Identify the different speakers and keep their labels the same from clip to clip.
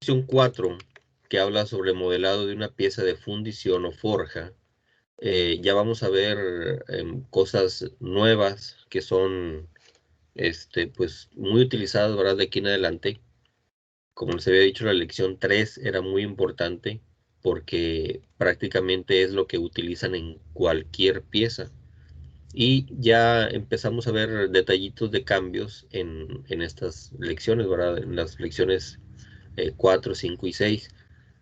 Speaker 1: lección 4, que habla sobre modelado de una pieza de fundición o forja, ya vamos a ver cosas nuevas que son pues muy utilizadas, ¿verdad? De aquí en adelante. Como les había dicho, la lección 3 era muy importante porque prácticamente es lo que utilizan en cualquier pieza. Y ya empezamos a ver detallitos de cambios en estas lecciones, ¿verdad? En las lecciones 4, 5 y 6.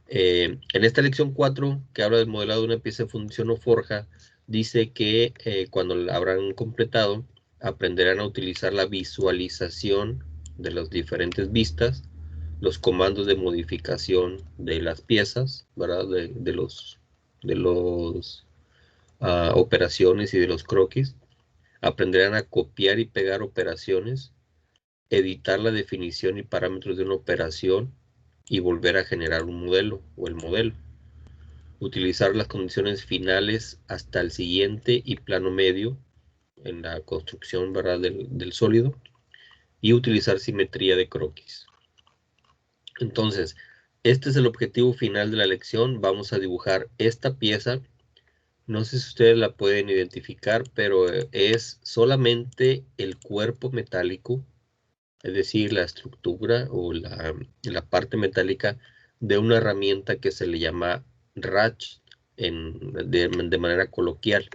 Speaker 1: En esta lección 4, que habla del modelado de una pieza de fundición o forja, dice que cuando la habrán completado, aprenderán a utilizar la visualización de las diferentes vistas, los comandos de modificación de las piezas, ¿verdad? De los operaciones y de los croquis. Aprenderán a copiar y pegar operaciones, editar la definición y parámetros de una operación y volver a generar un modelo o el modelo. Utilizar las condiciones finales hasta el siguiente y plano medio en la construcción, ¿verdad? del sólido, y utilizar simetría de croquis. Entonces, este es el objetivo final de la lección. Vamos a dibujar esta pieza. No sé si ustedes la pueden identificar, pero es solamente el cuerpo metálico, es decir, la estructura o la parte metálica de una herramienta que se le llama ratchet de manera coloquial,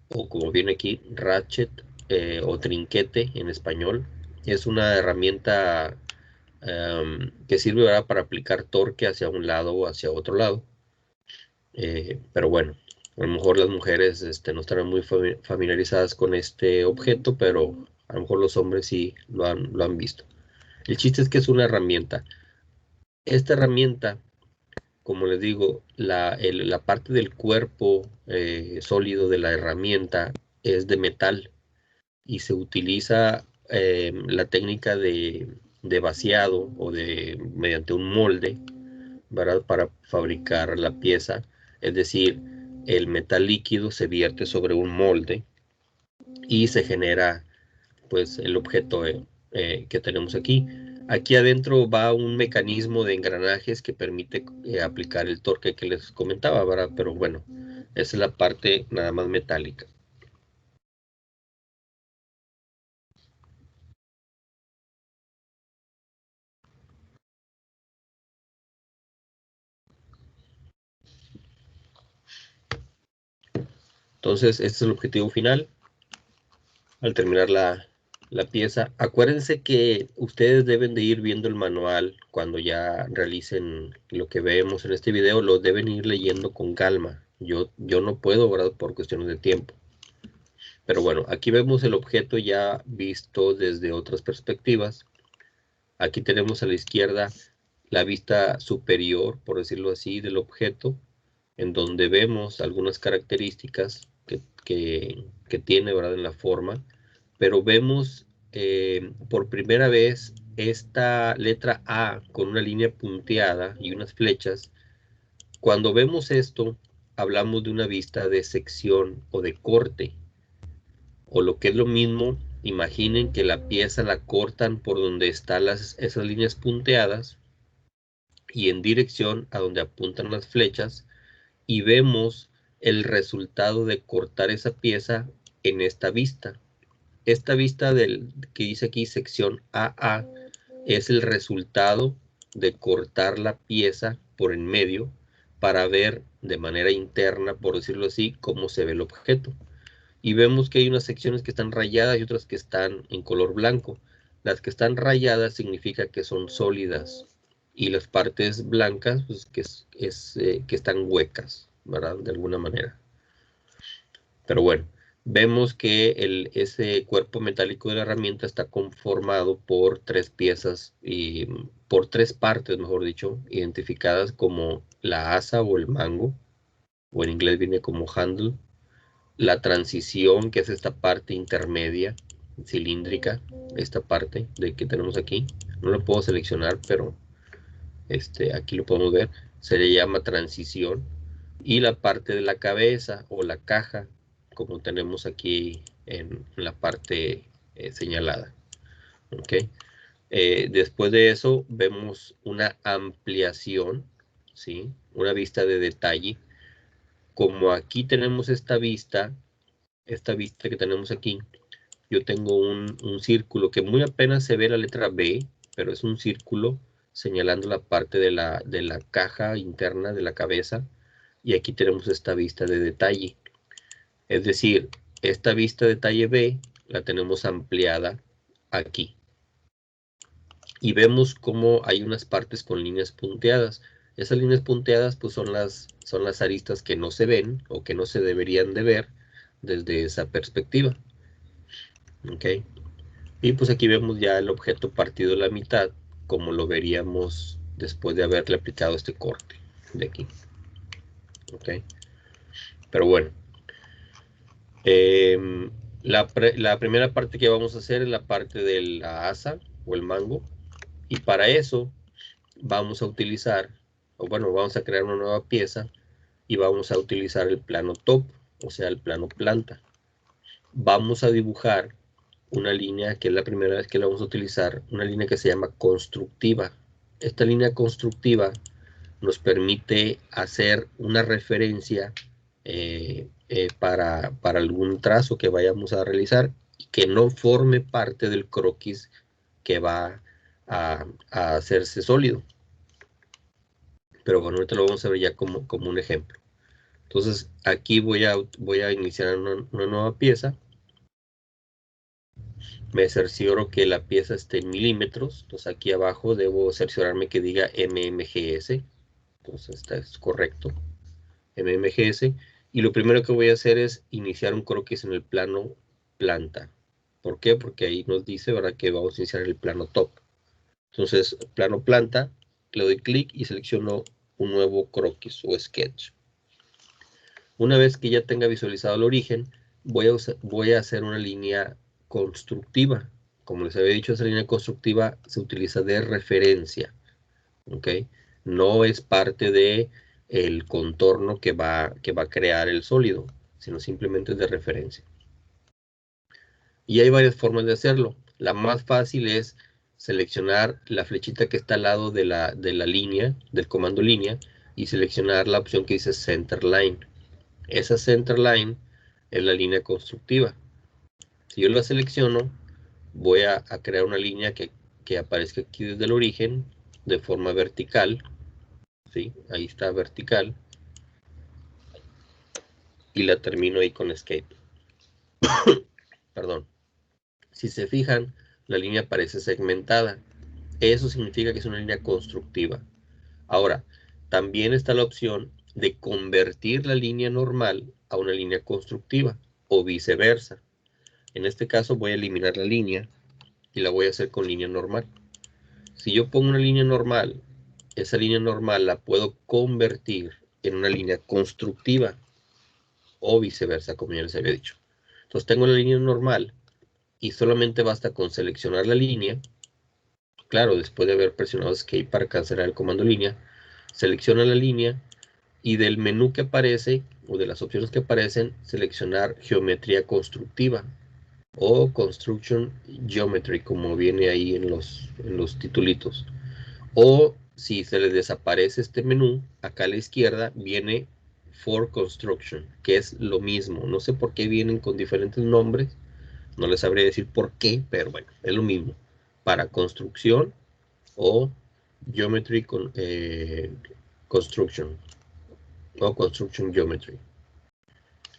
Speaker 1: o como viene aquí, ratchet o trinquete en español. Es una herramienta que sirve, ¿verdad?, para aplicar torque hacia un lado o hacia otro lado. Pero bueno, a lo mejor las mujeres no estarán muy familiarizadas con este objeto, pero a lo mejor los hombres sí lo han visto. El chiste es que es una herramienta. Esta herramienta, como les digo, la parte del cuerpo sólido de la herramienta es de metal y se utiliza la técnica de vaciado o mediante un molde, ¿verdad?, para fabricar la pieza. Es decir, el metal líquido se vierte sobre un molde y se genera pues el objeto que tenemos aquí. Aquí adentro va un mecanismo de engranajes que permite aplicar el torque que les comentaba, ¿verdad? Pero bueno, esa es la parte nada más metálica. Entonces, este es el objetivo final. Al terminar la pieza, acuérdense que ustedes deben de ir viendo el manual cuando ya realicen lo que vemos en este video, lo deben ir leyendo con calma. Yo no puedo, ¿verdad?, por cuestiones de tiempo. Pero bueno, aquí vemos el objeto ya visto desde otras perspectivas. Aquí tenemos a la izquierda la vista superior, por decirlo así, del objeto, en donde vemos algunas características que tiene, ¿verdad?, en la forma, pero vemos por primera vez esta letra A con una línea punteada y unas flechas. Cuando vemos esto, hablamos de una vista de sección o de corte, o lo que es lo mismo, imaginen que la pieza la cortan por donde están esas líneas punteadas y en dirección a donde apuntan las flechas, y vemos el resultado de cortar esa pieza en esta vista. Esta vista que dice aquí sección AA es el resultado de cortar la pieza por en medio para ver de manera interna, por decirlo así, cómo se ve el objeto. Y vemos que hay unas secciones que están rayadas y otras que están en color blanco. Las que están rayadas significa que son sólidas y las partes blancas, pues, que están huecas, ¿verdad?, de alguna manera. Pero bueno, vemos que ese cuerpo metálico de la herramienta está conformado por tres piezas y por tres partes, mejor dicho, identificadas como la asa o el mango, o en inglés viene como handle, la transición, que es esta parte intermedia cilíndrica, esta parte de que tenemos aquí. No lo puedo seleccionar, pero aquí lo podemos ver. Se le llama transición. Y la parte de la cabeza o la caja, como tenemos aquí en la parte señalada. ¿Ok? Después de eso vemos una ampliación, ¿sí? Una vista de detalle. Como aquí tenemos esta vista que tenemos aquí, yo tengo un círculo que muy apenas se ve la letra B, pero es un círculo señalando la parte de la caja interna de la cabeza, y aquí tenemos esta vista de detalle. Es decir, esta vista de detalle B la tenemos ampliada aquí. Y vemos cómo hay unas partes con líneas punteadas. Esas líneas punteadas pues son las aristas que no se ven o que no se deberían de ver desde esa perspectiva. ¿Ok? Y pues aquí vemos ya el objeto partido a la mitad, como lo veríamos después de haberle aplicado este corte de aquí. ¿Ok? Pero bueno. La primera parte que vamos a hacer es la parte de la asa o el mango. Y para eso vamos a utilizar, o bueno, vamos a crear una nueva pieza y vamos a utilizar el plano top, o sea, el plano planta. Vamos a dibujar una línea que es la primera vez que la vamos a utilizar, una línea que se llama constructiva. Esta línea constructiva nos permite hacer una referencia para algún trazo que vayamos a realizar y que no forme parte del croquis que va a hacerse sólido. Pero bueno, ahorita lo vamos a ver ya como un ejemplo. Entonces aquí voy a iniciar una nueva pieza. Me cercioro que la pieza esté en milímetros. Entonces aquí abajo debo cerciorarme que diga MMGS. Entonces está es correcto. MMGS. Y lo primero que voy a hacer es iniciar un croquis en el plano planta. ¿Por qué? Porque ahí nos dice, ¿verdad?, que vamos a iniciar el plano top. Entonces, plano planta, le doy clic y selecciono un nuevo croquis o sketch. Una vez que ya tenga visualizado el origen, voy a hacer una línea constructiva. Como les había dicho, esa línea constructiva se utiliza de referencia. ¿Ok? No es parte de el contorno que va a crear el sólido, sino simplemente es de referencia. Y hay varias formas de hacerlo. La más fácil es seleccionar la flechita que está al lado de la línea, del comando línea, y seleccionar la opción que dice Center Line. Esa Center Line es la línea constructiva. Si yo la selecciono, voy a crear una línea que aparezca aquí desde el origen de forma vertical. ¿Sí? Ahí está vertical. Y la termino ahí con Escape. Perdón. Si se fijan, la línea parece segmentada. Eso significa que es una línea constructiva. Ahora, también está la opción de convertir la línea normal a una línea constructiva o viceversa. En este caso voy a eliminar la línea y la voy a hacer con línea normal. Si yo pongo una línea normal, esa línea normal la puedo convertir en una línea constructiva o viceversa, como ya les había dicho. Entonces tengo la línea normal y solamente basta con seleccionar la línea. Claro, después de haber presionado Escape para cancelar el comando línea, selecciona la línea y del menú que aparece o de las opciones que aparecen, seleccionar geometría constructiva o Construction Geometry, como viene ahí en los titulitos. O si se les desaparece este menú, acá a la izquierda viene For Construction, que es lo mismo. No sé por qué vienen con diferentes nombres, no les sabría decir por qué, pero bueno, es lo mismo. Para construcción o Geometry Construction o Construction Geometry.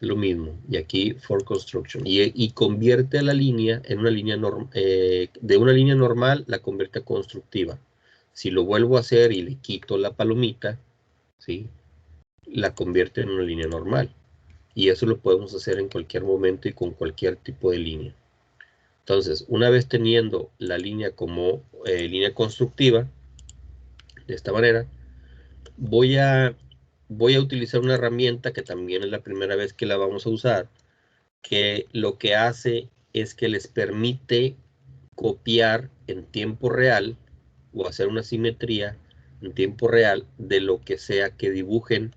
Speaker 1: Lo mismo. Y aquí For Construction. Y convierte a la línea en una línea de una línea normal, la convierte a constructiva. Si lo vuelvo a hacer y le quito la palomita, ¿sí?, la convierte en una línea normal. Y eso lo podemos hacer en cualquier momento y con cualquier tipo de línea. Entonces, una vez teniendo la línea como línea constructiva, de esta manera, voy a utilizar una herramienta que también es la primera vez que la vamos a usar, que lo que hace es que les permite copiar en tiempo real o hacer una simetría en tiempo real de lo que sea que dibujen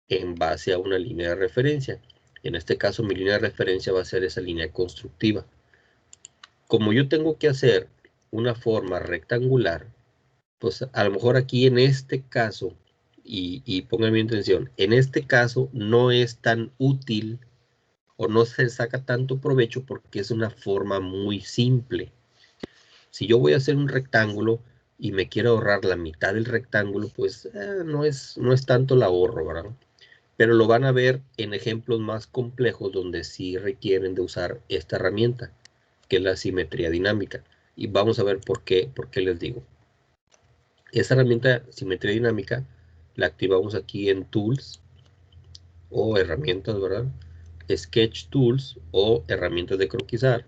Speaker 1: en base a una línea de referencia. En este caso, mi línea de referencia va a ser esa línea constructiva. Como yo tengo que hacer una forma rectangular, pues a lo mejor aquí en este caso, y pongan bien atención, en este caso no es tan útil o no se saca tanto provecho porque es una forma muy simple. Si yo voy a hacer un rectángulo y me quiero ahorrar la mitad del rectángulo, pues no es tanto el ahorro, ¿verdad? Pero lo van a ver en ejemplos más complejos donde sí requieren de usar esta herramienta, que es la simetría dinámica. Y vamos a ver por qué les digo. Esa herramienta simetría dinámica la activamos aquí en Tools o herramientas, ¿verdad? Sketch Tools o herramientas de croquisar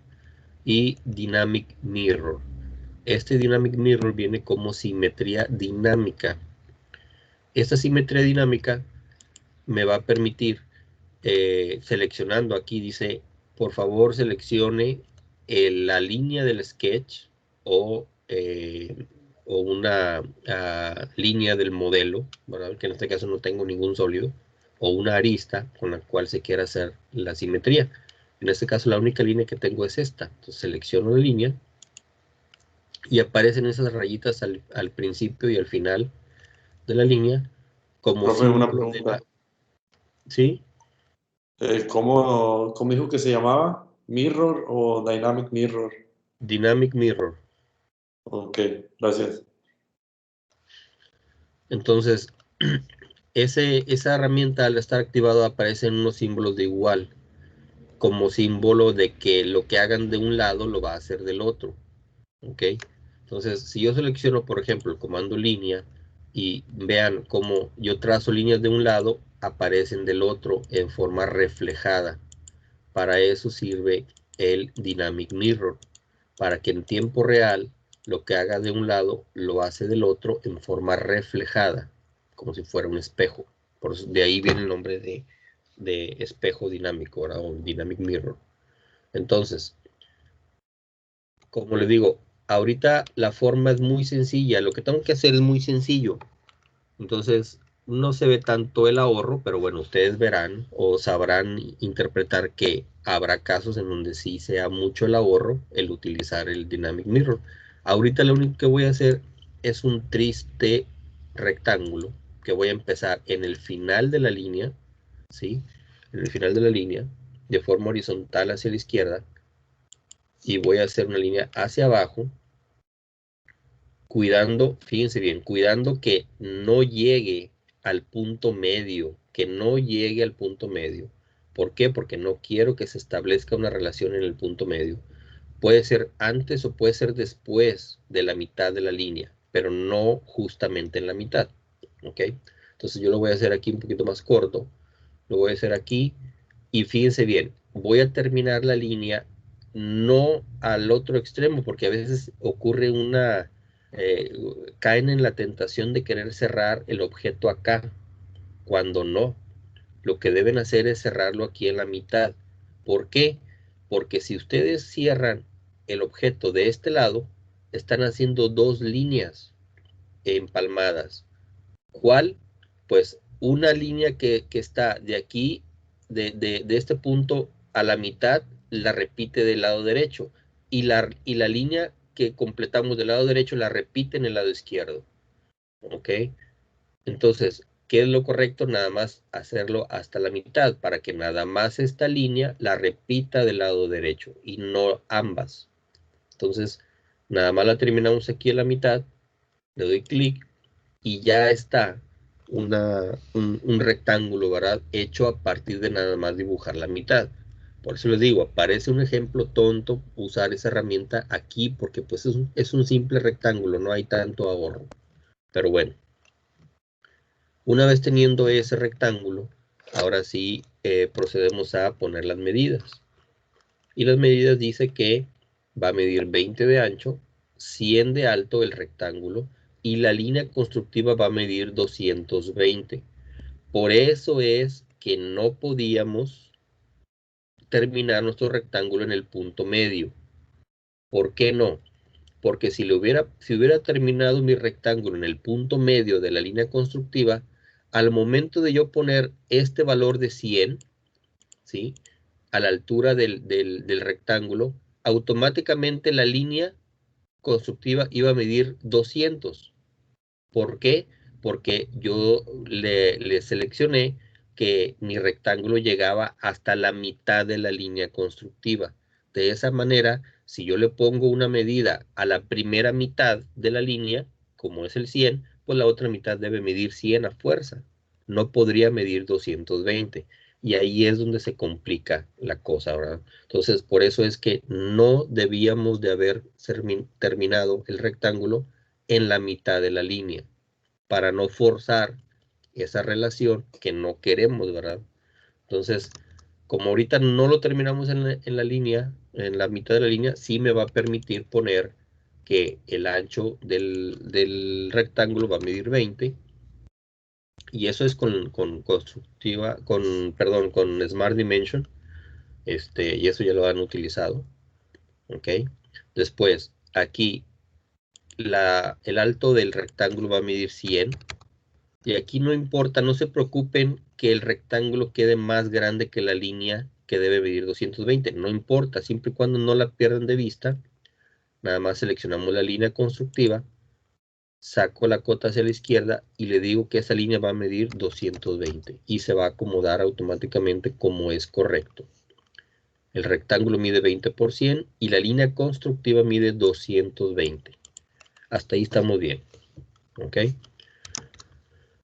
Speaker 1: y Dynamic Mirror. Este Dynamic Mirror viene como simetría dinámica. Esta simetría dinámica me va a permitir, seleccionando aquí, dice, por favor seleccione la línea del sketch o una línea del modelo, ¿verdad? Que en este caso no tengo ningún sólido, o una arista con la cual se quiera hacer la simetría. En este caso la única línea que tengo es esta. Entonces selecciono la línea y aparecen esas rayitas al principio y al final de la línea como
Speaker 2: Profe, una
Speaker 1: símbolo de
Speaker 2: pregunta.
Speaker 1: la... ¿Sí?
Speaker 2: ¿Cómo dijo que se llamaba? ¿Mirror o Dynamic Mirror?
Speaker 1: Dynamic Mirror.
Speaker 2: Ok, gracias.
Speaker 1: Entonces, esa herramienta al estar activado aparecen unos símbolos de igual, como símbolo de que lo que hagan de un lado lo va a hacer del otro. ¿Ok? Entonces, si yo selecciono, por ejemplo, el comando línea y vean cómo yo trazo líneas de un lado, aparecen del otro en forma reflejada. Para eso sirve el Dynamic Mirror, para que en tiempo real lo que haga de un lado lo hace del otro en forma reflejada, como si fuera un espejo. Por eso, de ahí viene el nombre de espejo dinámico, ¿verdad? O Dynamic Mirror. Entonces, como les digo, ahorita la forma es muy sencilla. Lo que tengo que hacer es muy sencillo. Entonces, no se ve tanto el ahorro, pero bueno, ustedes verán o sabrán interpretar que habrá casos en donde sí sea mucho el ahorro el utilizar el Dynamic Mirror. Ahorita lo único que voy a hacer es un triste rectángulo que voy a empezar en el final de la línea, ¿sí? En el final de la línea, de forma horizontal hacia la izquierda, y voy a hacer una línea hacia abajo cuidando, fíjense bien, cuidando que no llegue al punto medio, que no llegue al punto medio. ¿Por qué? Porque no quiero que se establezca una relación en el punto medio. Puede ser antes o puede ser después de la mitad de la línea, pero no justamente en la mitad. ¿Ok? Entonces yo lo voy a hacer aquí un poquito más corto. Lo voy a hacer aquí y fíjense bien, voy a terminar la línea no al otro extremo, porque a veces ocurre eh, caen en la tentación de querer cerrar el objeto acá, cuando no. Lo que deben hacer es cerrarlo aquí en la mitad. ¿Por qué? Porque si ustedes cierran el objeto de este lado, están haciendo dos líneas empalmadas. ¿Cuál? Pues una línea que está de aquí, de este punto a la mitad, la repite del lado derecho. Y la línea que completamos del lado derecho la repite en el lado izquierdo. ¿Ok? Entonces, ¿qué es lo correcto? Nada más hacerlo hasta la mitad, para que nada más esta línea la repita del lado derecho y no ambas. Entonces, nada más la terminamos aquí en la mitad, le doy clic y ya está un rectángulo, ¿verdad? Hecho a partir de nada más dibujar la mitad. Por eso les digo, parece un ejemplo tonto usar esa herramienta aquí porque pues es un simple rectángulo, no hay tanto ahorro. Pero bueno, una vez teniendo ese rectángulo, ahora sí procedemos a poner las medidas. Y las medidas dice que va a medir 20 de ancho, 100 de alto el rectángulo y la línea constructiva va a medir 220. Por eso es que no podíamos terminar nuestro rectángulo en el punto medio. ¿Por qué no? Porque si hubiera terminado mi rectángulo en el punto medio de la línea constructiva, al momento de yo poner este valor de 100, ¿sí? A la altura del rectángulo, automáticamente la línea constructiva iba a medir 200. ¿Por qué? Porque yo le seleccioné que mi rectángulo llegaba hasta la mitad de la línea constructiva. De esa manera, si yo le pongo una medida a la primera mitad de la línea, como es el 100, pues la otra mitad debe medir 100 a fuerza. No podría medir 220. Y ahí es donde se complica la cosa, ¿verdad? Entonces, por eso es que no debíamos de haber terminado el rectángulo en la mitad de la línea, para no forzar esa relación que no queremos, ¿verdad? Entonces, como ahorita no lo terminamos en la línea, en la mitad de la línea, sí me va a permitir poner que el ancho del rectángulo va a medir 20, y eso es con constructiva, perdón, con Smart Dimension, y eso ya lo han utilizado, ¿ok? Después, aquí, el alto del rectángulo va a medir 100, y aquí no importa, no se preocupen que el rectángulo quede más grande que la línea que debe medir 220. No importa, siempre y cuando no la pierdan de vista. Nada más seleccionamos la línea constructiva, saco la cota hacia la izquierda y le digo que esa línea va a medir 220 y se va a acomodar automáticamente como es correcto. El rectángulo mide 20% y la línea constructiva mide 220. Hasta ahí estamos bien, ¿ok?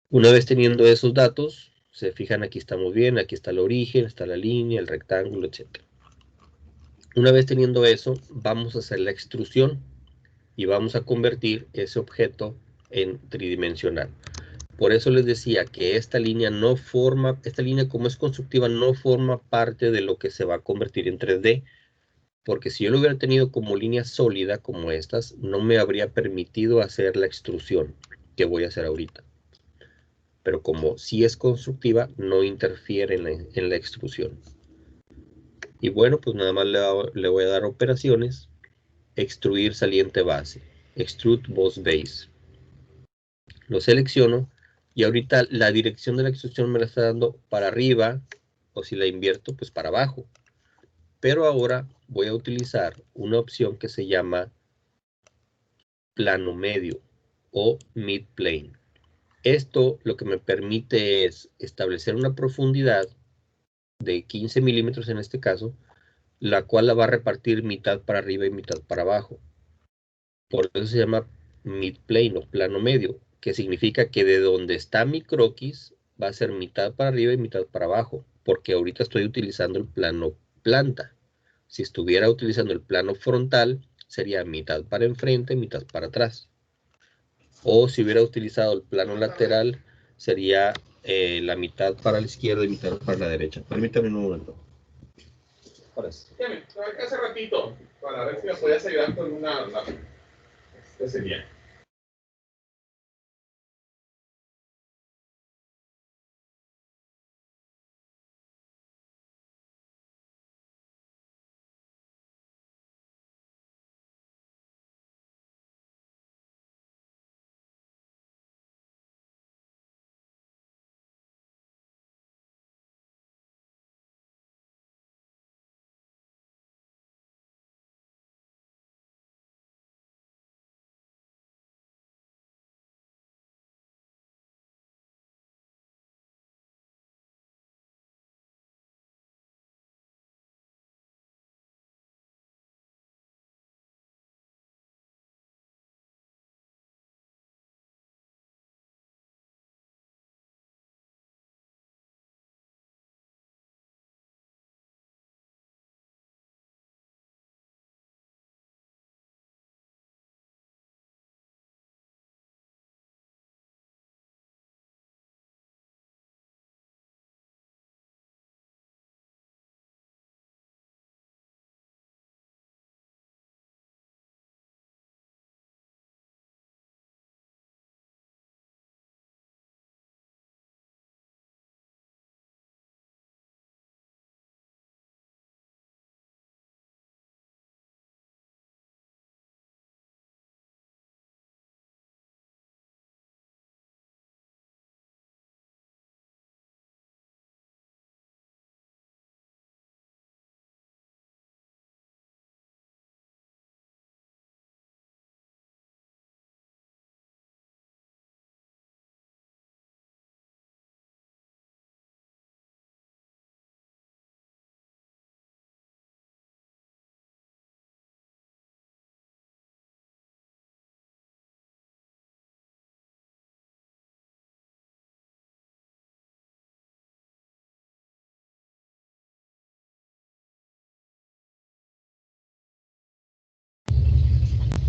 Speaker 1: Una vez teniendo esos datos, se fijan, aquí estamos bien, aquí está el origen, está la línea, el rectángulo, etc. Una vez teniendo eso, vamos a hacer la extrusión y vamos a convertir ese objeto en tridimensional. Por eso les decía que esta línea como es constructiva, no forma parte de lo que se va a convertir en 3D, porque si yo lo hubiera tenido como línea sólida, como estas, no me habría permitido hacer la extrusión que voy a hacer ahorita. Pero como sí es constructiva, no interfiere en la extrusión. Y bueno, pues nada más le voy a dar operaciones, extruir saliente base, extrude boss base. Lo selecciono y ahorita la dirección de la extrusión me la está dando para arriba, o si la invierto, pues para abajo. Pero ahora voy a utilizar una opción que se llama plano medio o mid plane. Esto lo que me permite es establecer una profundidad de 15 milímetros en este caso, la cual la va a repartir mitad para arriba y mitad para abajo. Por eso se llama mid-plane o plano medio, que significa que de donde está mi croquis va a ser mitad para arriba y mitad para abajo, porque ahorita estoy utilizando el plano planta. Si estuviera utilizando el plano frontal, sería mitad para enfrente, mitad para atrás. O si hubiera utilizado el plano lateral, sería la mitad para la izquierda y mitad para la derecha. Permítame un momento.
Speaker 3: Hace ratito, para ver si me podías ayudar con una. Este sería.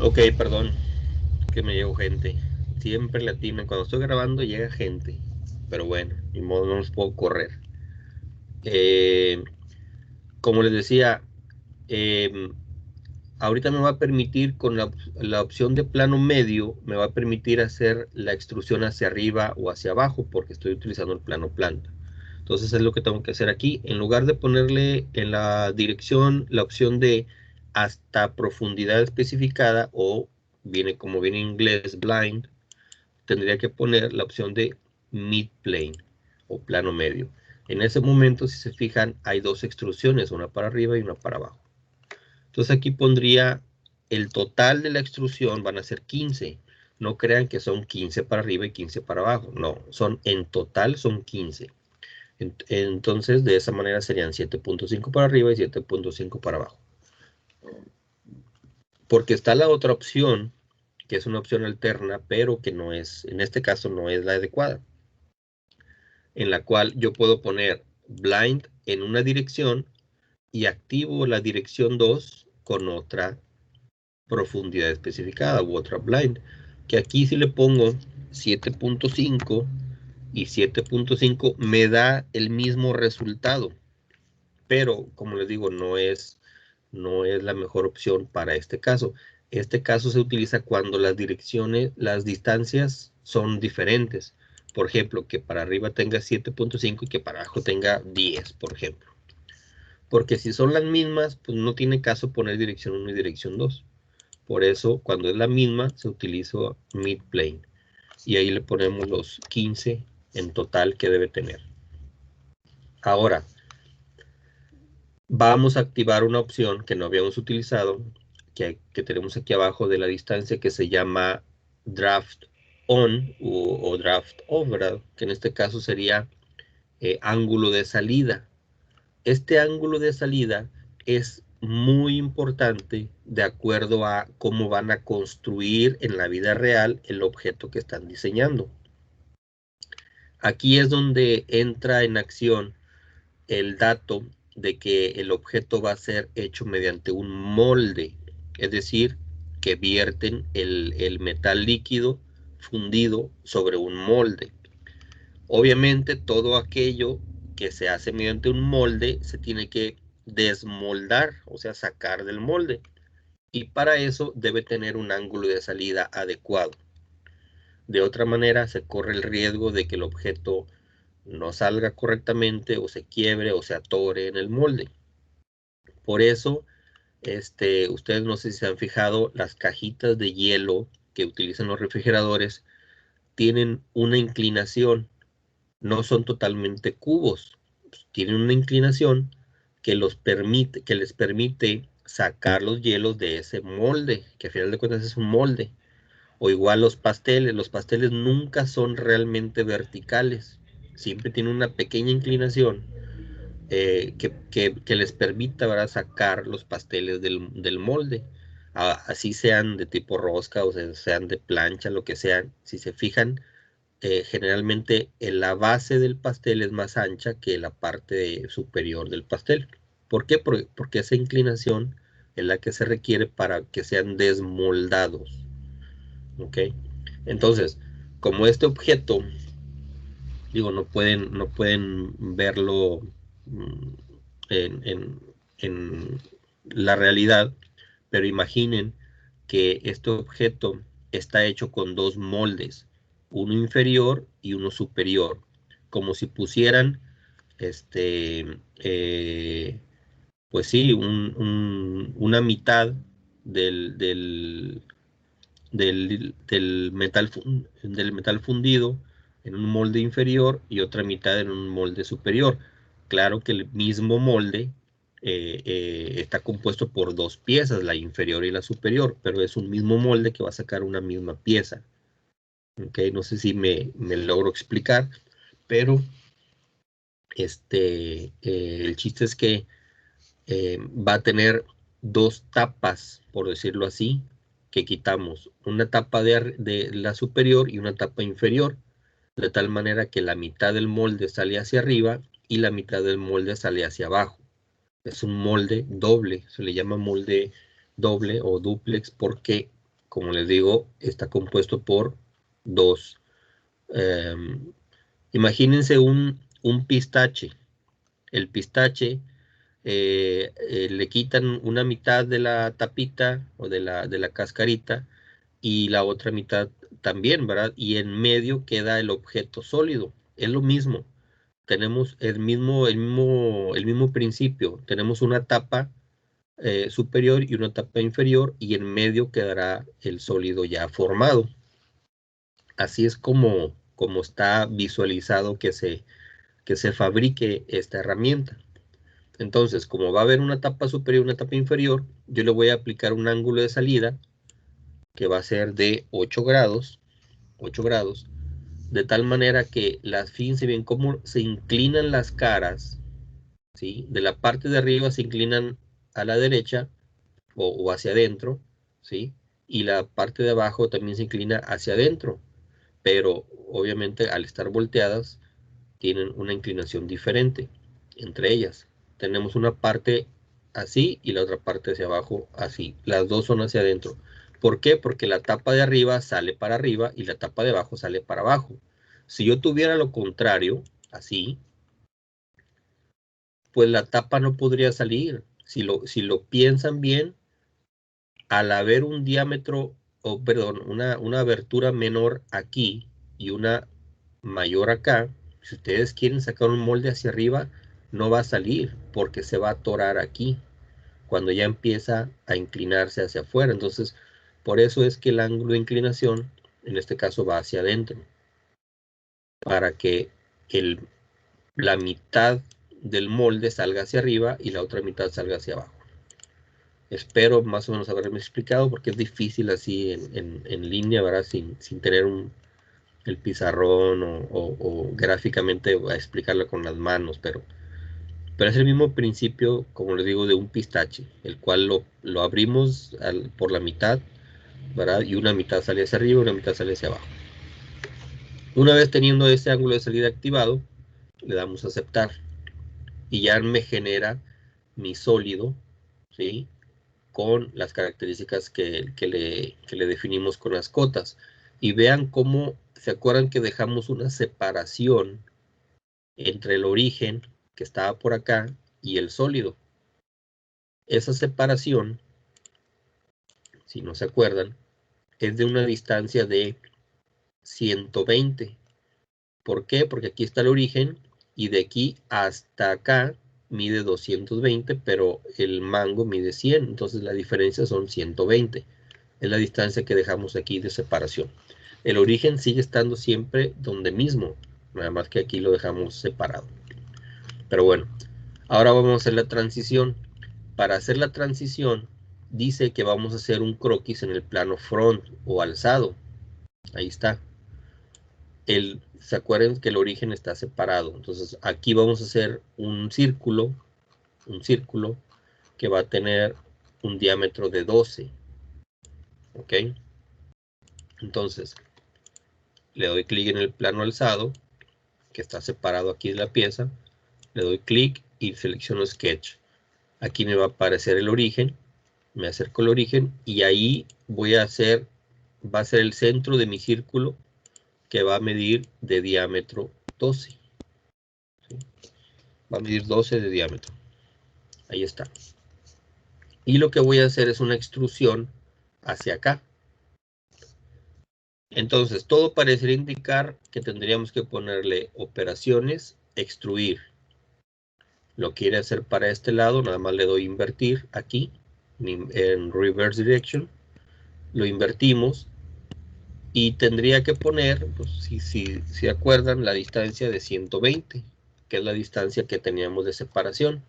Speaker 1: Ok, perdón, que me llegó gente. Siempre le atinan. Cuando estoy grabando llega gente. Pero bueno, ni modo, no los puedo correr. Como les decía, ahorita me va a permitir con la opción de plano medio, me va a permitir hacer la extrusión hacia arriba o hacia abajo porque estoy utilizando el plano planta. Entonces es lo que tengo que hacer aquí. En lugar de ponerle en la dirección la opción de hasta profundidad especificada o viene como viene en inglés blind, tendría que poner la opción de mid plane o plano medio. En ese momento, si se fijan, hay dos extrusiones, una para arriba y una para abajo. Entonces aquí pondría el total de la extrusión van a ser 15. No crean que son 15 para arriba y 15 para abajo. No, en total son 15. Entonces de esa manera serían 7.5 para arriba y 7.5 para abajo. Porque está la otra opción, que es una opción alterna, pero que no es, en este caso no es la adecuada. En la cual yo puedo poner blind en una dirección y activo la dirección 2 con otra profundidad especificada u otra blind, que aquí si le pongo 7.5 y 7.5 me da el mismo resultado, pero como les digo, no es la mejor opción para este caso. Este caso se utiliza cuando las direcciones, las distancias son diferentes. Por ejemplo, que para arriba tenga 7.5 y que para abajo tenga 10, por ejemplo. Porque si son las mismas, pues no tiene caso poner dirección 1 y dirección 2. Por eso, cuando es la misma, se utiliza midplane. Y ahí le ponemos los 15 en total que debe tener. Ahora, vamos a activar una opción que no habíamos utilizado, que tenemos aquí abajo de la distancia, que se llama Draft On o Draft Off, que en este caso sería ángulo de salida. Este ángulo de salida es muy importante de acuerdo a cómo van a construir en la vida real el objeto que están diseñando. Aquí es donde entra en acción el dato de que el objeto va a ser hecho mediante un molde, es decir, que vierten el metal líquido fundido sobre un molde. Obviamente todo aquello que se hace mediante un molde se tiene que desmoldar, o sea, sacar del molde. Y para eso debe tener un ángulo de salida adecuado. De otra manera, se corre el riesgo de que el objeto no salga correctamente o se quiebre o se atore en el molde. Por eso, ustedes no sé si se han fijado, las cajitas de hielo que utilizan los refrigeradores tienen una inclinación, no son totalmente cubos, tienen una inclinación que les permite sacar los hielos de ese molde, que al final de cuentas es un molde. O igual los pasteles nunca son realmente verticales, siempre tienen una pequeña inclinación que les permita, ¿verdad?, sacar los pasteles del molde. Así sean de tipo rosca o sean de plancha, lo que sean. Si se fijan, generalmente la base del pastel es más ancha que la parte superior del pastel. ¿Por qué? Porque esa inclinación es la que se requiere para que sean desmoldados. ¿Ok? Entonces, como este objeto, digo, no pueden verlo en la realidad, pero imaginen que este objeto está hecho con dos moldes, uno inferior y uno superior, como si pusieran, pues sí, una mitad del metal fundido en un molde inferior y otra mitad en un molde superior. Claro que el mismo molde está compuesto por dos piezas, la inferior y la superior, pero es un mismo molde que va a sacar una misma pieza. Okay, no sé si me logro explicar, pero el chiste es que va a tener dos tapas, por decirlo así, que quitamos una tapa de la superior y una tapa inferior, de tal manera que la mitad del molde sale hacia arriba y la mitad del molde sale hacia abajo. Es un molde doble, se le llama molde doble o duplex porque como les digo, está compuesto por dos. Imagínense un pistache. El pistache le quitan una mitad de la tapita o de la cascarita y la otra mitad también, ¿verdad? Y en medio queda el objeto sólido. Es lo mismo. Tenemos el mismo principio. Tenemos una tapa superior y una tapa inferior y en medio quedará el sólido ya formado. Así es como está visualizado que se fabrique esta herramienta. Entonces, como va a haber una tapa superior y una tapa inferior, yo le voy a aplicar un ángulo de salida que va a ser de 8 grados, de tal manera que fíjense bien cómo se inclinan las caras, ¿sí? De la parte de arriba se inclinan a la derecha o hacia adentro, ¿sí? Y la parte de abajo también se inclina hacia adentro, pero obviamente al estar volteadas tienen una inclinación diferente entre ellas. Tenemos una parte así y la otra parte hacia abajo así. Las dos son hacia adentro. ¿Por qué? Porque la tapa de arriba sale para arriba y la tapa de abajo sale para abajo. Si yo tuviera lo contrario, así, pues la tapa no podría salir. Si lo piensan bien, al haber un diámetro, una abertura menor aquí y una mayor acá, si ustedes quieren sacar un molde hacia arriba, no va a salir porque se va a atorar aquí cuando ya empieza a inclinarse hacia afuera. Entonces, por eso es que el ángulo de inclinación, en este caso, va hacia adentro, para que la mitad del molde salga hacia arriba y la otra mitad salga hacia abajo. Espero más o menos haberme explicado porque es difícil así en línea, ¿verdad? Sin tener el pizarrón o gráficamente a explicarlo con las manos, pero es el mismo principio, como les digo, de un pistache, el cual lo abrimos por la mitad, ¿verdad? Y una mitad sale hacia arriba y una mitad sale hacia abajo. Una vez teniendo ese ángulo de salida activado, le damos a aceptar y ya me genera mi sólido, ¿sí? Con las características que le definimos con las cotas. Y vean cómo, ¿se acuerdan que dejamos una separación entre el origen, que estaba por acá, y el sólido? Esa separación, si no se acuerdan, es de una distancia de 120. ¿Por qué? Porque aquí está el origen, y de aquí hasta acá mide 220, pero el mango mide 100, entonces la diferencia son 120. Es la distancia que dejamos aquí de separación. El origen sigue estando siempre donde mismo, nada más que aquí lo dejamos separado. Pero bueno, ahora vamos a hacer la transición. Para hacer la transición, dice que vamos a hacer un croquis en el plano front o alzado. Ahí está. ¿Se acuerdan que el origen está separado? Entonces aquí vamos a hacer un círculo que va a tener un diámetro de 12. ¿Ok? Entonces, le doy clic en el plano alzado, que está separado aquí de la pieza, le doy clic y selecciono Sketch. Aquí me va a aparecer el origen, me acerco al origen y ahí va a ser el centro de mi círculo que va a medir de diámetro 12. ¿Sí? Va a medir 12 de diámetro. Ahí está. Y lo que voy a hacer es una extrusión hacia acá. Entonces, todo parecería indicar que tendríamos que ponerle operaciones, extruir. Lo quiere hacer para este lado, nada más le doy invertir aquí, en reverse direction. Lo invertimos y tendría que poner, pues, si acuerdan, la distancia de 120, que es la distancia que teníamos de separación.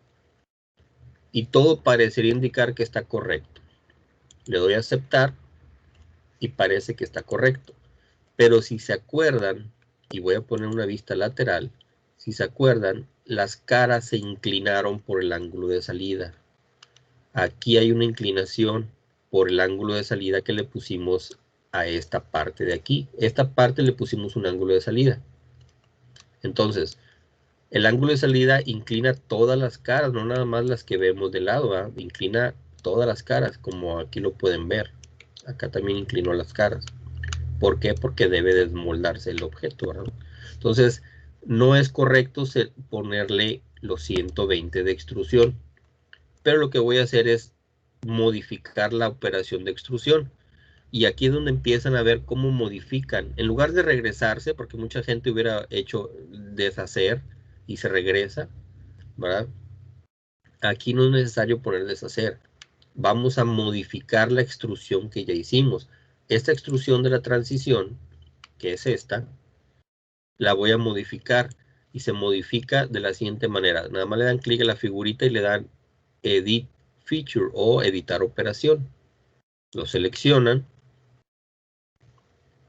Speaker 1: Y todo parecería indicar que está correcto. Le doy a aceptar y parece que está correcto. Pero si se acuerdan, y voy a poner una vista lateral, si se acuerdan, las caras se inclinaron por el ángulo de salida. Aquí hay una inclinación por el ángulo de salida que le pusimos a esta parte de aquí. Esta parte le pusimos un ángulo de salida. Entonces, el ángulo de salida inclina todas las caras, no nada más las que vemos de lado, ¿verdad? Inclina todas las caras, como aquí lo pueden ver. Acá también inclinó las caras. ¿Por qué? Porque debe desmoldarse el objeto, ¿verdad? Entonces, no es correcto ponerle los 120 de extrusión. Pero lo que voy a hacer es modificar la operación de extrusión. Y aquí es donde empiezan a ver cómo modifican. En lugar de regresarse, porque mucha gente hubiera hecho deshacer y se regresa, ¿verdad? Aquí no es necesario poner deshacer. Vamos a modificar la extrusión que ya hicimos. Esta extrusión de la transición, que es esta, la voy a modificar. Y se modifica de la siguiente manera. Nada más le dan clic a la figurita y le dan Edit Feature o Editar Operación. Lo seleccionan.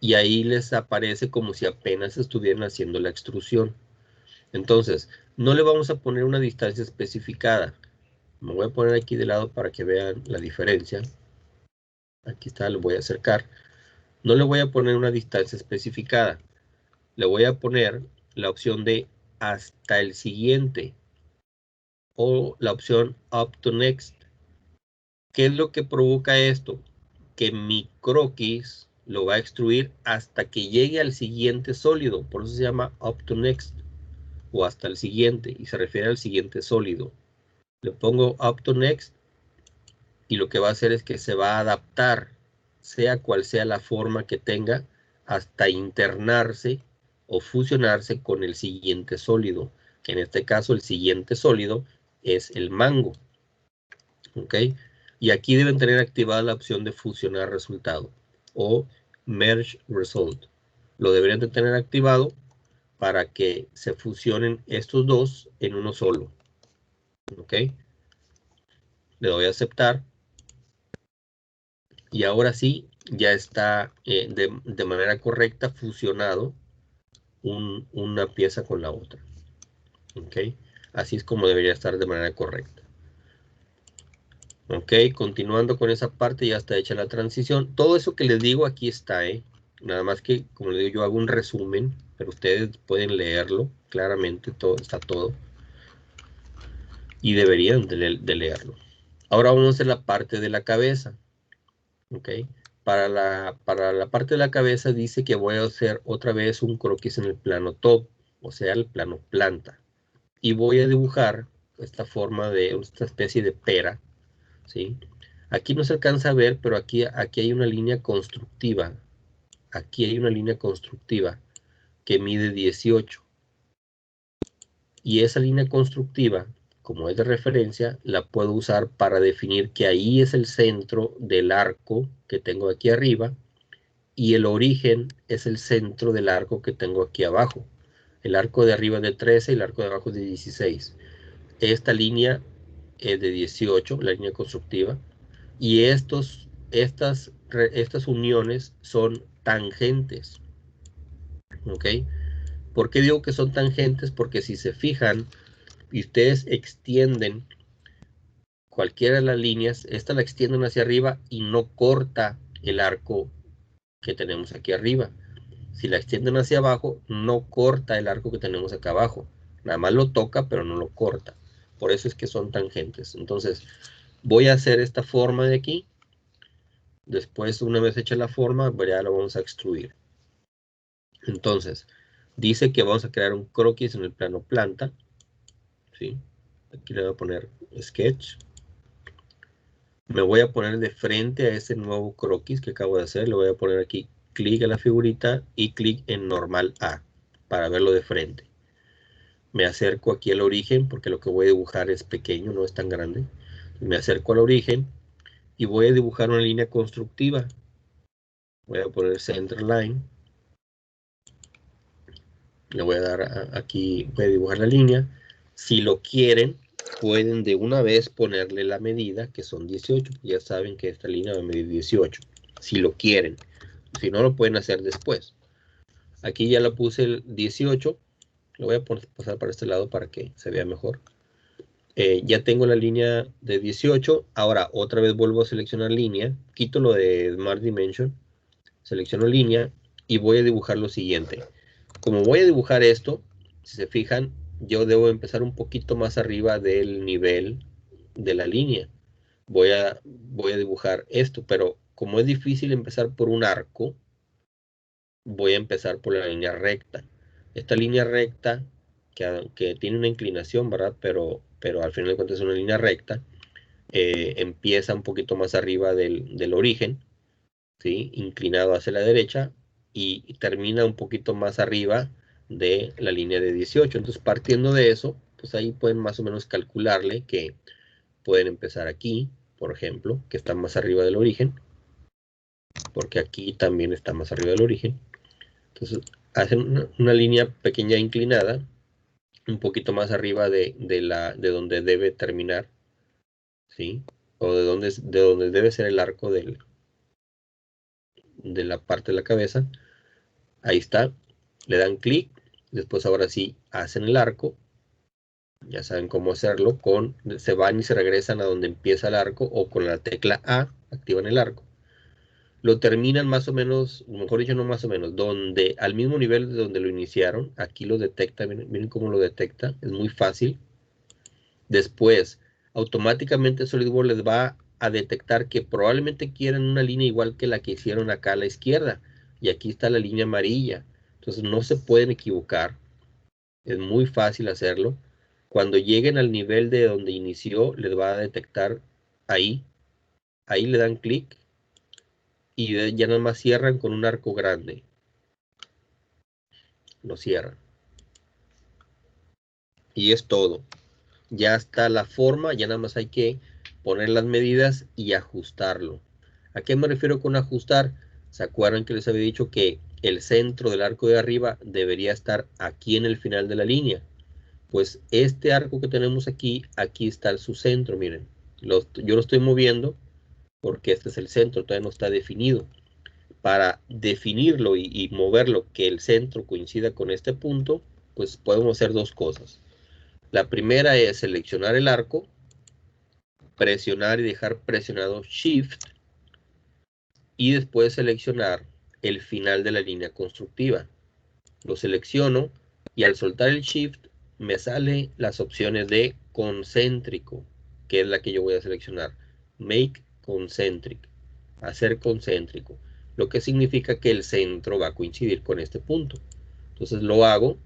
Speaker 1: Y ahí les aparece como si apenas estuvieran haciendo la extrusión. Entonces, no le vamos a poner una distancia especificada. Me voy a poner aquí de lado para que vean la diferencia. Aquí está, lo voy a acercar. No le voy a poner una distancia especificada. Le voy a poner la opción de hasta el siguiente o la opción up to next. ¿Qué es lo que provoca esto? Que mi croquis lo va a extruir hasta que llegue al siguiente sólido. Por eso se llama up to next o hasta el siguiente y se refiere al siguiente sólido. Le pongo up to next y lo que va a hacer es que se va a adaptar, sea cual sea la forma que tenga, hasta internarse o fusionarse con el siguiente sólido, que en este caso el siguiente sólido es el mango. ¿Ok? Y aquí deben tener activada la opción de fusionar resultado o merge result. Lo deberían de tener activado para que se fusionen estos dos en uno solo. ¿Ok? Le doy a aceptar. Y ahora sí, ya está de manera correcta fusionado una pieza con la otra. ¿Ok? Así es como debería estar de manera correcta. Ok, continuando con esa parte, ya está hecha la transición. Todo eso que les digo aquí está, nada más que, como les digo, yo hago un resumen, pero ustedes pueden leerlo claramente, todo está todo. Y deberían de leerlo. Ahora vamos a hacer la parte de la cabeza. Ok, para la parte de la cabeza dice que voy a hacer otra vez un croquis en el plano top, o sea, el plano planta. Y voy a dibujar esta forma de esta especie de pera, ¿sí? Aquí no se alcanza a ver, pero aquí hay una línea constructiva. Aquí hay una línea constructiva que mide 18. Y esa línea constructiva, como es de referencia, la puedo usar para definir que ahí es el centro del arco que tengo aquí arriba y el origen es el centro del arco que tengo aquí abajo. El arco de arriba es de 13 y el arco de abajo es de 16. Esta línea es de 18, la línea constructiva. Y estas uniones son tangentes. ¿Ok? ¿Por qué digo que son tangentes? Porque si se fijan y ustedes extienden cualquiera de las líneas, esta la extienden hacia arriba y no corta el arco que tenemos aquí arriba. Si la extienden hacia abajo, no corta el arco que tenemos acá abajo. Nada más lo toca, pero no lo corta. Por eso es que son tangentes. Entonces, voy a hacer esta forma de aquí. Después, una vez hecha la forma, ya lo vamos a extruir. Entonces, dice que vamos a crear un croquis en el plano planta. ¿Sí? Aquí le voy a poner sketch. Me voy a poner de frente a ese nuevo croquis que acabo de hacer. Le voy a poner aquí clic a la figurita y clic en normal A para verlo de frente. Me acerco aquí al origen porque lo que voy a dibujar es pequeño, no es tan grande. Me acerco al origen y voy a dibujar una línea constructiva. Voy a poner center line. Le voy a dar aquí, voy a dibujar la línea. Si lo quieren, pueden de una vez ponerle la medida, que son 18. Ya saben que esta línea va a medir 18. Si lo quieren. Si no, lo pueden hacer después. Aquí ya la puse el 18. Lo voy a pasar para este lado para que se vea mejor. Ya tengo la línea de 18. Ahora otra vez vuelvo a seleccionar línea. Quito lo de Smart Dimension. Selecciono línea y voy a dibujar lo siguiente. Como voy a dibujar esto, si se fijan, yo debo empezar un poquito más arriba del nivel de la línea. Voy a dibujar esto, pero como es difícil empezar por un arco, voy a empezar por la línea recta. Esta línea recta, que tiene una inclinación, ¿verdad? Pero al final de cuentas es una línea recta, empieza un poquito más arriba del origen, ¿sí? Inclinado hacia la derecha, y termina un poquito más arriba de la línea de 18. Entonces, partiendo de eso, pues ahí pueden más o menos calcularle que pueden empezar aquí, por ejemplo, que está más arriba del origen, porque aquí también está más arriba del origen. Entonces, hacen una línea pequeña inclinada, un poquito más arriba de donde debe terminar, ¿sí? O de donde debe ser el arco de la parte de la cabeza. Ahí está, le dan clic, después ahora sí hacen el arco, ya saben cómo hacerlo, se van y se regresan a donde empieza el arco, o con la tecla A activan el arco. Lo terminan más o menos, mejor dicho, no más o menos, al mismo nivel de donde lo iniciaron. Aquí lo detecta, miren cómo lo detecta, es muy fácil. Después, automáticamente SolidWorks les va a detectar que probablemente quieran una línea igual que la que hicieron acá a la izquierda, y aquí está la línea amarilla. Entonces no se pueden equivocar, es muy fácil hacerlo. Cuando lleguen al nivel de donde inició, les va a detectar ahí, le dan clic, y ya nada más cierran con un arco grande. Lo cierran. Y es todo. Ya está la forma, ya nada más hay que poner las medidas y ajustarlo. ¿A qué me refiero con ajustar? ¿Se acuerdan que les había dicho que el centro del arco de arriba debería estar aquí en el final de la línea? Pues este arco que tenemos aquí está su centro, miren. Yo lo estoy moviendo porque este es el centro, todavía no está definido. Para definirlo y moverlo, que el centro coincida con este punto, pues podemos hacer dos cosas. La primera es seleccionar el arco, presionar y dejar presionado Shift, y después seleccionar el final de la línea constructiva. Lo selecciono y al soltar el Shift me sale las opciones de concéntrico, que es la que yo voy a seleccionar. Make concentric, hacer concéntrico, lo que significa que el centro va a coincidir con este punto. Entonces lo hago,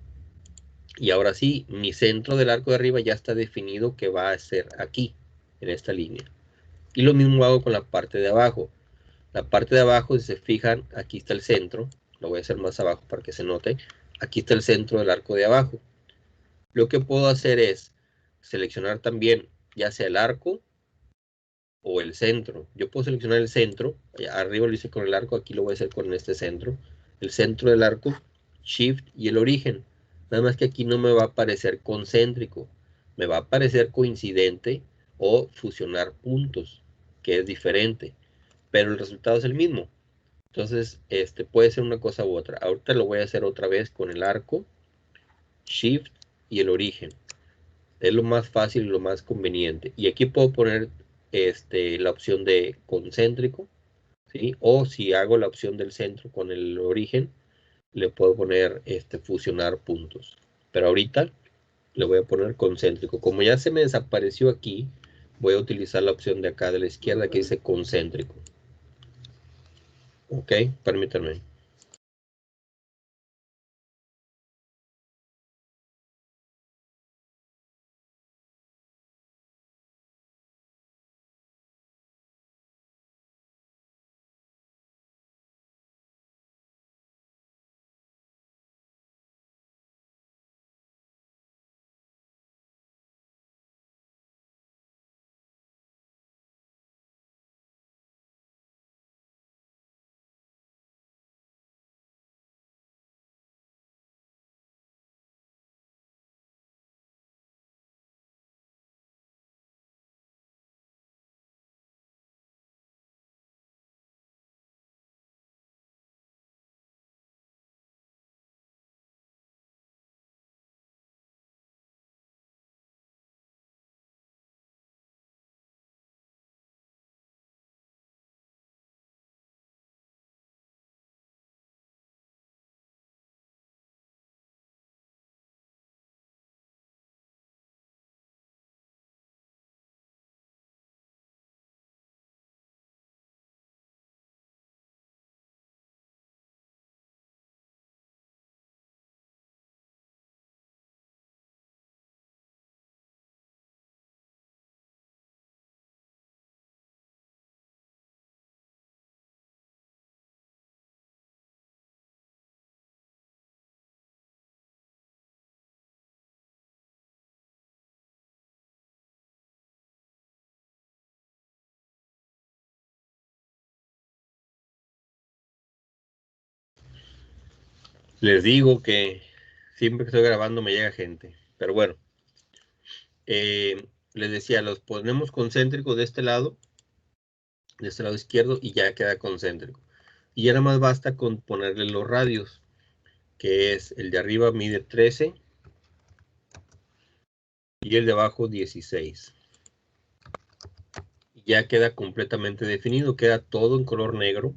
Speaker 1: y ahora sí, mi centro del arco de arriba ya está definido, que va a ser aquí, en esta línea. Y lo mismo hago con la parte de abajo. La parte de abajo, si se fijan, aquí está el centro. Lo voy a hacer más abajo para que se note. Aquí está el centro del arco de abajo. Lo que puedo hacer es seleccionar también ya sea el arco o el centro. Yo puedo seleccionar el centro. Arriba lo hice con el arco, aquí lo voy a hacer con este centro. El centro del arco, Shift y el origen. Nada más que aquí no me va a aparecer concéntrico. Me va a aparecer coincidente o fusionar puntos, que es diferente. Pero el resultado es el mismo. Entonces, puede ser una cosa u otra. Ahorita lo voy a hacer otra vez con el arco, Shift y el origen. Es lo más fácil y lo más conveniente. Y aquí puedo poner la opción de concéntrico, ¿sí? O si hago la opción del centro con el origen, le puedo poner fusionar puntos. Pero ahorita le voy a poner concéntrico. Como ya se me desapareció aquí, voy a utilizar la opción de acá de la izquierda que dice concéntrico. Ok, permítanme. Les digo que siempre que estoy grabando me llega gente. Pero bueno, les decía, los ponemos concéntricos de este lado izquierdo, y ya queda concéntrico. Y ya nada más basta con ponerle los radios, que es el de arriba mide 13 y el de abajo 16. Ya queda completamente definido, queda todo en color negro,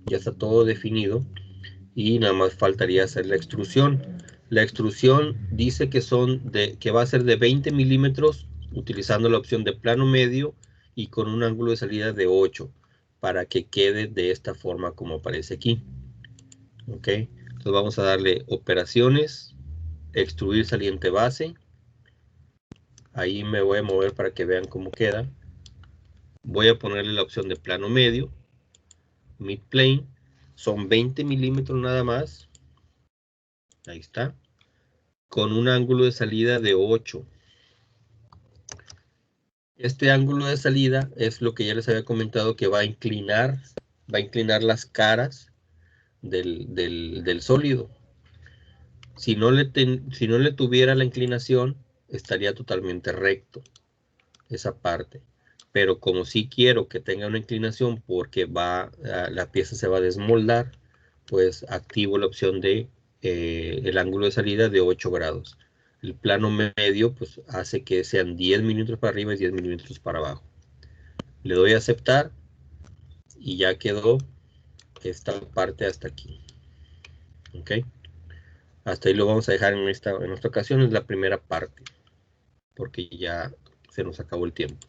Speaker 1: ya está todo definido y nada más faltaría hacer la extrusión. La extrusión dice que va a ser de 20 milímetros utilizando la opción de plano medio y con un ángulo de salida de 8 para que quede de esta forma como aparece aquí. Ok, entonces vamos a darle operaciones, extruir saliente base. Ahí me voy a mover para que vean cómo queda. Voy a ponerle la opción de plano medio, mid plane, son 20 milímetros nada más. Ahí está, con un ángulo de salida de 8. Este ángulo de salida es lo que ya les había comentado, que va a inclinar las caras del sólido. Si no le tuviera la inclinación, estaría totalmente recto esa parte. Pero como sí quiero que tenga una inclinación porque la pieza se va a desmoldar, pues activo la opción de el ángulo de salida de 8 grados. El plano medio pues hace que sean 10 milímetros para arriba y 10 milímetros para abajo. Le doy a aceptar y ya quedó esta parte hasta aquí. ¿Ok? Hasta ahí lo vamos a dejar en esta ocasión, es la primera parte, porque ya se nos acabó el tiempo.